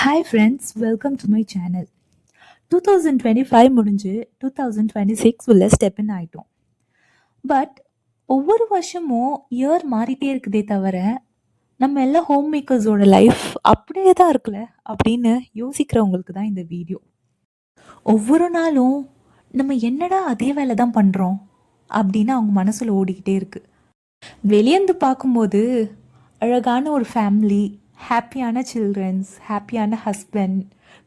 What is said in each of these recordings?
Hi friends, welcome to my channel. 2025 முடிஞ்சு 2026 உள்ள step in ஆயிட்டோம். பட் ஒவ்வொரு வருஷமும் இயர் மாறிட்டே இருக்குதே தவிர நம்ம எல்லா ஹோம் மேக்கர்ஸோட லைஃப் அப்படியே தான் இருக்குல்ல அப்படின்னு யோசிக்கிறவங்களுக்கு தான் இந்த வீடியோ. ஒவ்வொரு நாளும் நம்ம என்னடா அதே வேலை தான் பண்ணுறோம் அப்படின்னு அவங்க மனசில் ஓடிக்கிட்டே இருக்கு. வெளியேந்து பார்க்கும்போது அழகான ஒரு ஃபேமிலி, ஹாப்பியான சில்ட்ரன்ஸ், ஹாப்பியான ஹஸ்பண்ட்,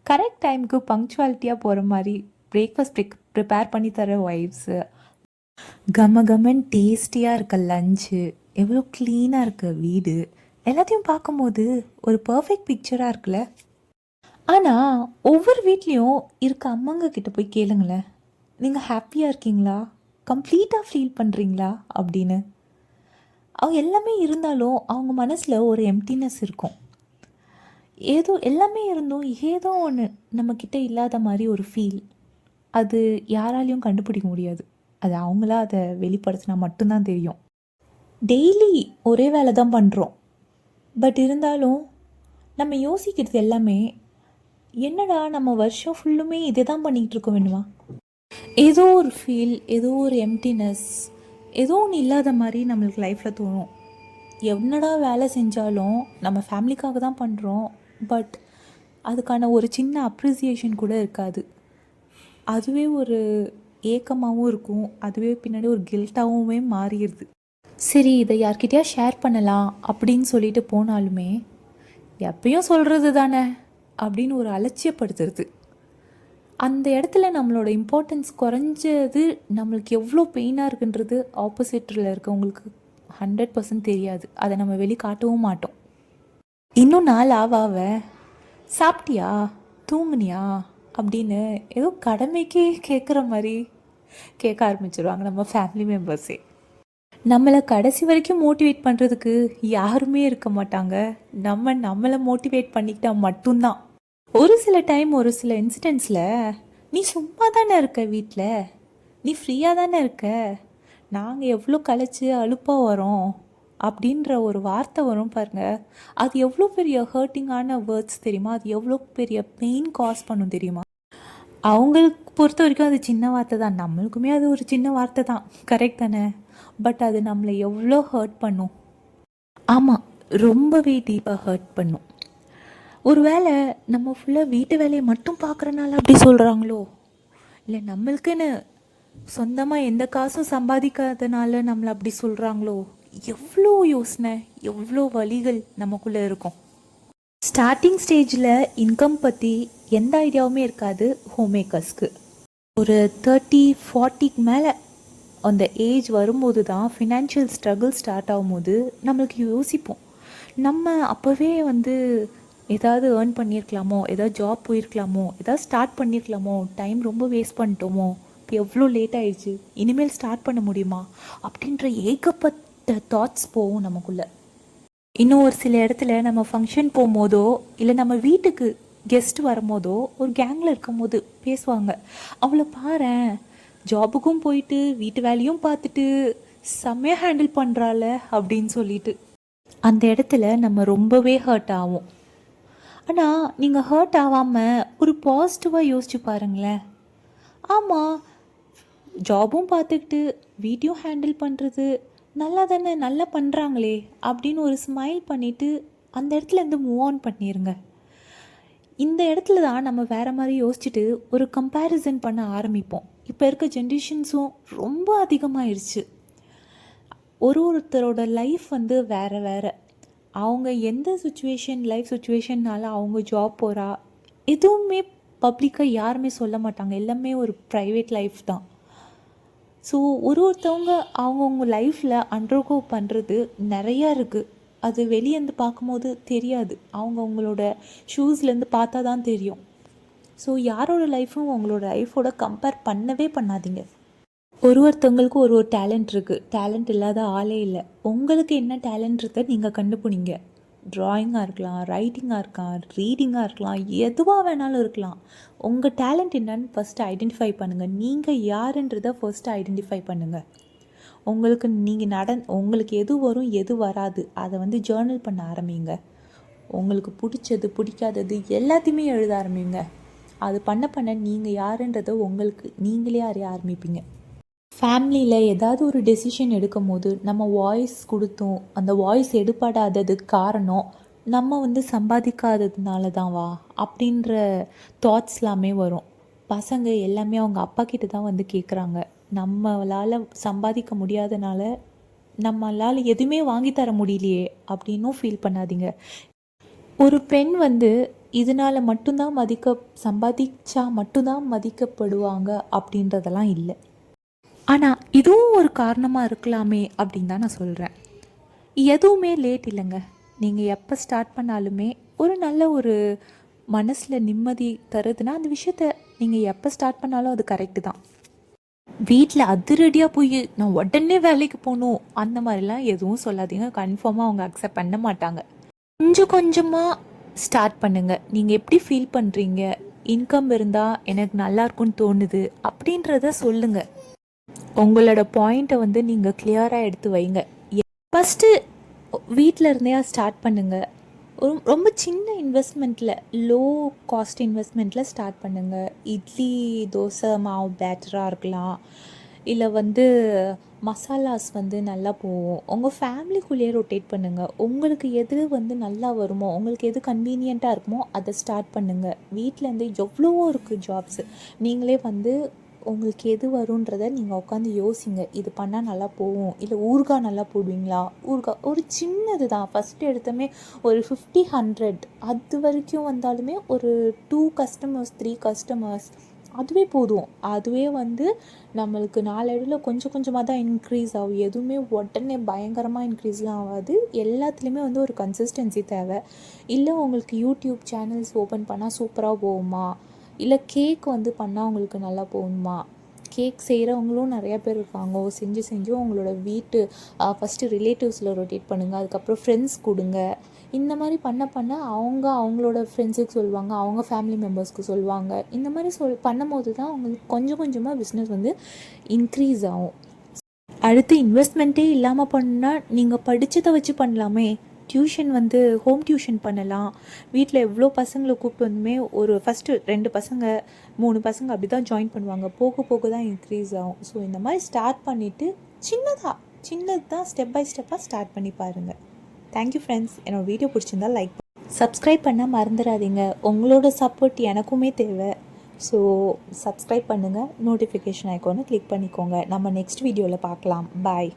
கரெக்ட் டைமுக்கு பங்க்சுவாலிட்டியாக போகிற மாதிரி பிரேக்ஃபாஸ்ட் ப்ரிப்பேர் பண்ணி தர ஒய்ஃப்ஸு, கம டேஸ்டியாக இருக்க லஞ்சு, எவ்வளோ க்ளீனாக இருக்க வீடு, எல்லாத்தையும் பார்க்கும்போது ஒரு பர்ஃபெக்ட் பிக்சராக இருக்குல்ல. ஆனால் ஒவ்வொரு வீட்லேயும் இருக்க அம்மாங்க கிட்ட போய் கேளுங்களேன், நீங்கள் ஹாப்பியாக இருக்கீங்களா, கம்ப்ளீட்டாக ஃபீல் பண்ணுறீங்களா அப்படின்னு. அவங்க எல்லாமே இருந்தாலும் அவங்க மனசில் ஒரு எம்டினஸ் இருக்கும். ஏதோ எல்லாமே இருந்தும் ஏதோ ஒன்று நம்மக்கிட்ட இல்லாத மாதிரி ஒரு ஃபீல். அது யாராலையும் கண்டுபிடிக்க முடியாது. அது அவங்களா அதை வெளிப்படுத்தினா மட்டும்தான் தெரியும். டெய்லி ஒரே வேலை தான் பண்ணுறோம். பட் இருந்தாலும் நம்ம யோசிக்கிறது எல்லாமே, என்னடா நம்ம வருஷம் ஃபுல்லுமே இதை தான் பண்ணிகிட்டு இருக்க வேணுமா? ஏதோ ஒரு ஃபீல், ஏதோ ஒரு எம்டினஸ், ஏதோ ஒன்று இல்லாத மாதிரி நம்மளுக்கு லைஃப்பில் தோணும். என்னடா வேலை செஞ்சாலும் நம்ம ஃபேமிலிக்காக தான் பண்ணுறோம், பட் அதுக்கான ஒரு சின்ன அப்ரிசியேஷன் கூட இருக்காது. அதுவே ஒரு ஏக்கமாகவும் இருக்கும், அதுவே பின்னாடி ஒரு கில்ட்டாகவுமே மாறிடுது. சரி, இதை யார்கிட்டயா ஷேர் பண்ணலாம் அப்படின்னு சொல்லிட்டு போனாலுமே எப்பயும் சொல்கிறது தானே அப்படின்னு ஒரு அலட்சியப்படுத்துறது. அந்த இடத்துல நம்மளோட இம்பார்ட்டன்ஸ் குறைஞ்சது நம்மளுக்கு எவ்வளோ பெயினாக இருக்குன்றது ஆப்போசிட்டில் இருக்கவங்களுக்கு 100% தெரியாது. அதை நம்ம வெளிக்காட்டவும் மாட்டோம். இன்னும் நாள் ஆவாவ சாப்பிட்டியா, தூங்குனியா அப்படின்னு ஏதோ கடமைக்கே கேட்குற மாதிரி கேட்க ஆரம்பிச்சிடுவாங்க நம்ம ஃபேமிலி மெம்பர்ஸே. நம்மளை கடைசி வரைக்கும் மோட்டிவேட் பண்ணுறதுக்கு யாருமே இருக்க மாட்டாங்க. நம்மளை மோட்டிவேட் பண்ணிக்கிட்டால் மட்டும்தான். ஒரு சில டைம், ஒரு சில இன்சிடென்ட்ஸில் நீ சும்மா தானே இருக்க, வீட்டில் நீ ஃப்ரீயாக தானே இருக்க, நாங்கள் எவ்வளோ கழிச்சு அலுப்பாக வரோம் அப்படின்ற ஒரு வார்த்தை வரும் பாருங்கள். அது எவ்வளோ பெரிய ஹர்ட்டிங்கான வேர்ட்ஸ் தெரியுமா? அது எவ்வளோ பெரிய பெயின் காஸ் பண்ணும் தெரியுமா? அவங்களுக்கு பொறுத்த வரைக்கும் அது சின்ன வார்த்தை தான், நம்மளுக்குமே அது ஒரு சின்ன வார்த்தை தான், கரெக்ட் தானே? பட் அது நம்மளை எவ்வளோ ஹர்ட் பண்ணும். ஆமாம், ரொம்பவே டீப்பாக ஹர்ட் பண்ணும். ஒரு வேளை நம்ம ஃபுல்லாக வீட்டு வேலையை மட்டும் பார்க்குறனால அப்படி சொல்கிறாங்களோ, இல்லை நம்மளுக்குன்னு சொந்தமாக எந்த காசும் சம்பாதிக்காதனால நம்மளை அப்படி சொல்கிறாங்களோ, எவ்வளோ யோசனை, எவ்வளோ வலிகள் நமக்குள்ளே இருக்கும். ஸ்டார்டிங் ஸ்டேஜில் இன்கம் பற்றி எந்த ஐடியாவுமே இருக்காது ஹோம் மேக்கர்ஸ்க்கு. ஒரு 30-40க்கு மேலே அந்த ஏஜ் வரும்போது தான் ஃபினான்ஷியல் ஸ்ட்ரகிள் ஸ்டார்ட் ஆகும்போது நம்மளுக்கு யோசிப்போம், நம்ம அப்போவே ஏதாவது ஏர்ன் பண்ணியிருக்கலாமோ, ஏதாவது ஜாப் போயிருக்கலாமோ, ஏதாவது ஸ்டார்ட் பண்ணியிருக்கலாமோ, டைம் ரொம்ப வேஸ்ட் பண்ணிட்டோமோ, இப்போ எவ்வளோ லேட் ஆயிடுச்சு, இனிமேல் ஸ்டார்ட் பண்ண முடியுமா அப்படின்ற ஏகப்பட்ட தாட்ஸ் போகும் நமக்குள்ளே. இன்னும் ஒரு சில இடத்துல நம்ம ஃபங்க்ஷன் போகும்போதோ, இல்லை நம்ம வீட்டுக்கு கெஸ்ட் வரும்போதோ, ஒரு கேங்கில் இருக்கும் போது பேசுவாங்க, அவளை பாரேன் ஜாபுக்கும் போயிட்டு வீட்டு வேலையும் பார்த்துட்டு செம்மையாக ஹேண்டில் பண்ணுறாள் அப்படின்னு சொல்லிட்டு. அந்த இடத்துல நம்ம ரொம்பவே ஹர்ட் ஆகும். ஆனால் நீங்கள் ஹர்ட் ஆகாமல் ஒரு பாசிட்டிவாக யோசிச்சு பாருங்களேன். ஆமாம், ஜாபும் பார்த்துக்கிட்டு வீட்டையும் ஹேண்டில் பண்ணுறது நல்லா தானே, நல்லா பண்ணுறாங்களே அப்படின்னு ஒரு ஸ்மைல் பண்ணிவிட்டு அந்த இடத்துலேருந்து மூவ் ஆன் பண்ணிடுங்க. இந்த இடத்துல தான் நம்ம வேறு மாதிரி யோசிச்சுட்டு ஒரு கம்பேரிசன் பண்ண ஆரம்பிப்போம். இப்போ இருக்க ஜென்ரேஷன்ஸும் ரொம்ப அதிகமாகிடுச்சு. ஒருத்தரோட லைஃப் வேறு வேறு. அவங்க எந்த லைஃப் சுச்சுவேஷன்னால அவங்க ஜாப் போகிறா, எதுவுமே பப்ளிக்காக யாருமே சொல்ல மாட்டாங்க. எல்லாமே ஒரு ப்ரைவேட் லைஃப் தான். ஸோ ஒருத்தவங்க அவங்கவுங்க லைஃப்பில் அண்டர்கோ பண்ணுறது நிறையா இருக்குது. அது வெளியேருந்து பார்க்கும்போது தெரியாது, அவங்களோட ஷூஸ்லேருந்து பார்த்தா தான் தெரியும். ஸோ யாரோட லைஃப்பும் அவங்களோட லைஃபோட கம்பேர் பண்ணவே பண்ணாதீங்க. ஒருத்தவங்களுக்கு ஒரு டேலண்ட் இருக்குது, டேலண்ட் இல்லாத ஆளே இல்லை. உங்களுக்கு என்ன டேலண்ட்றதை நீங்கள் கண்டுபிடிங்க. ட்ராயிங்காக இருக்கலாம், ரைட்டிங்காக இருக்கலாம், ரீடிங்காக இருக்கலாம், எதுவாக வேணாலும் இருக்கலாம். உங்கள் டேலண்ட் என்னன்னு ஃபஸ்ட்டு ஐடென்டிஃபை பண்ணுங்கள். நீங்கள் யாருன்றதை ஃபஸ்ட்டு ஐடென்டிஃபை பண்ணுங்கள். உங்களுக்கு எது வரும் எது வராது அதை ஜேர்னல் பண்ண ஆரம்பிங்க. உங்களுக்கு பிடிச்சது பிடிக்காதது எல்லாத்தையுமே எழுத ஆரம்பிங்க. அது பண்ண பண்ண நீங்கள் யாருன்றதை உங்களுக்கு நீங்களே அறிய ஆரம்பிப்பீங்க. ஃபேமிலியில் ஏதாவது ஒரு டெசிஷன் எடுக்கும் போது நம்ம வாய்ஸ் கொடுத்தோம், அந்த வாய்ஸ் எடுபடாததுக்கு காரணம் நம்ம சம்பாதிக்காததுனால தான் அப்படின்ற தாட்ஸ் எல்லாமே வரும். பசங்க எல்லாமே அவங்க அப்பா கிட்ட தான் கேட்குறாங்க. நம்மளால் சம்பாதிக்க முடியாதனால நம்மளால் எதுவுமே வாங்கி தர முடியலையே அப்படின்னும் ஃபீல் பண்ணாதீங்க. ஒரு பெண் இதனால் மட்டும்தான் சம்பாதிச்சா மட்டும்தான் மதிக்கப்படுவாங்க அப்படின்றதெல்லாம் இல்லை. ஆனால் இதுவும் ஒரு காரணமாக இருக்கலாமே அப்படின்னு தான் நான் சொல்கிறேன். எதுவுமே லேட் இல்லைங்க. நீங்கள் எப்போ ஸ்டார்ட் பண்ணாலுமே ஒரு நல்ல ஒரு மனசில் நிம்மதி தருதுன்னா அந்த விஷயத்த நீங்கள் எப்போ ஸ்டார்ட் பண்ணாலும் அது கரெக்டு தான். வீட்டில் அதிரடியாக போய் நான் உடனே வேலைக்கு போகணும் அந்த மாதிரிலாம் எதுவும் சொல்லாதீங்க. கன்ஃபார்மாக அவங்க அக்செப்ட் பண்ண மாட்டாங்க. கொஞ்சம் கொஞ்சமாக ஸ்டார்ட் பண்ணுங்கள். நீங்கள் எப்படி ஃபீல் பண்ணுறீங்க, இன்கம் இருந்தால் எனக்கு நல்லா இருக்கும்னு தோணுது அப்படின்றத சொல்லுங்கள். உங்களோட பாயிண்ட்டை நீங்கள் கிளியராக எடுத்து வைங்க. ஃபஸ்ட்டு வீட்டில் இருந்தே ஸ்டார்ட் பண்ணுங்கள். ரொம்ப சின்ன இன்வெஸ்ட்மெண்ட்டில், லோ காஸ்ட் இன்வெஸ்ட்மெண்ட்டில் ஸ்டார்ட் பண்ணுங்கள். இட்லி தோசை மாவு பேட்டராக இருக்கலாம், இல்லை மசாலாஸ் நல்லா போகும். உங்கள் ஃபேமிலிக்குள்ளேயே ரொட்டேட் பண்ணுங்கள். உங்களுக்கு எது நல்லா வருமோ, உங்களுக்கு எது கன்வீனியண்ட்டாக இருக்குமோ அதை ஸ்டார்ட் பண்ணுங்கள். வீட்டிலேருந்தே எவ்வளவோ இருக்குது ஜாப்ஸு. நீங்களே உங்களுக்கு எது வருன்றதை நீங்கள் உட்காந்து யோசிங்க. இது பண்ணால் நல்லா போகும். இல்லை ஊறுகாய் நல்லா போடுவீங்களா? ஊறுகாய் ஒரு சின்னது தான். ஃபஸ்ட்டு எடுத்தோமே ஒரு 50-100 அது வரைக்கும் வந்தாலுமே ஒரு 2 கஸ்டமர்ஸ் 3 கஸ்டமர்ஸ் அதுவே போதும். அதுவே நம்மளுக்கு நாளடைவில் கொஞ்சம் கொஞ்சமாக தான் இன்க்ரீஸ் ஆகும். எதுவுமே உடனே பயங்கரமாக இன்க்ரீஸ்லாம் ஆகாது. எல்லாத்துலேயுமே ஒரு கன்சிஸ்டன்சி தேவை. இல்லை உங்களுக்கு யூடியூப் சேனல்ஸ் ஓப்பன் பண்ணால் சூப்பராக போகுமா, இல்லை கேக் பண்ணால் உங்களுக்கு நல்லா போகணுமா? கேக் செய்கிறவங்களும் நிறையா பேர் இருக்காங்க. செஞ்சும் உங்களோட வீட்டு ஃபஸ்ட்டு ரிலேட்டிவ்ஸில் ரொட்டேட் பண்ணுங்கள். அதுக்கப்புறம் ஃப்ரெண்ட்ஸ் கொடுங்க. இந்த மாதிரி பண்ண அவங்களோட ஃப்ரெண்ட்ஸுக்கு சொல்லுவாங்க, அவங்க ஃபேமிலி மெம்பர்ஸ்க்கு சொல்லுவாங்க. இந்த மாதிரி பண்ணும்போது தான் அவங்களுக்கு கொஞ்சம் கொஞ்சமாக பிஸ்னஸ் இன்க்ரீஸ் ஆகும். அடுத்து இன்வெஸ்ட்மெண்ட்டே இல்லாமல் பண்ணால் நீங்கள் படித்ததை வச்சு பண்ணலாமே. டியூஷன் ஹோம் டியூஷன் பண்ணலாம். வீட்டில் எவ்வளோ பசங்களை கூப்பிட்டு ஒரு ஃபஸ்ட்டு 2 பசங்க 3 பசங்க அப்படி தான் ஜாயின் பண்ணுவாங்க. போக போக தான் இன்க்ரீஸ் ஆகும். ஸோ இந்த மாதிரி ஸ்டார்ட் பண்ணிவிட்டு சின்னது தான் ஸ்டெப் பை ஸ்டெப்பாக ஸ்டார்ட் பண்ணி பாருங்கள். Thank you friends. என்னோடய வீடியோ பிடிச்சிருந்தா லைக் சப்ஸ்கிரைப் பண்ண மறந்துடாதீங்க. உங்களோட சப்போர்ட் எனக்குமே தேவை. ஸோ சப்ஸ்கிரைப் பண்ணுங்கள். நோட்டிஃபிகேஷன் ஐக்கானை கிளிக் பண்ணிக்கோங்க. நம்ம நெக்ஸ்ட் வீடியோவில் பார்க்கலாம். பாய்.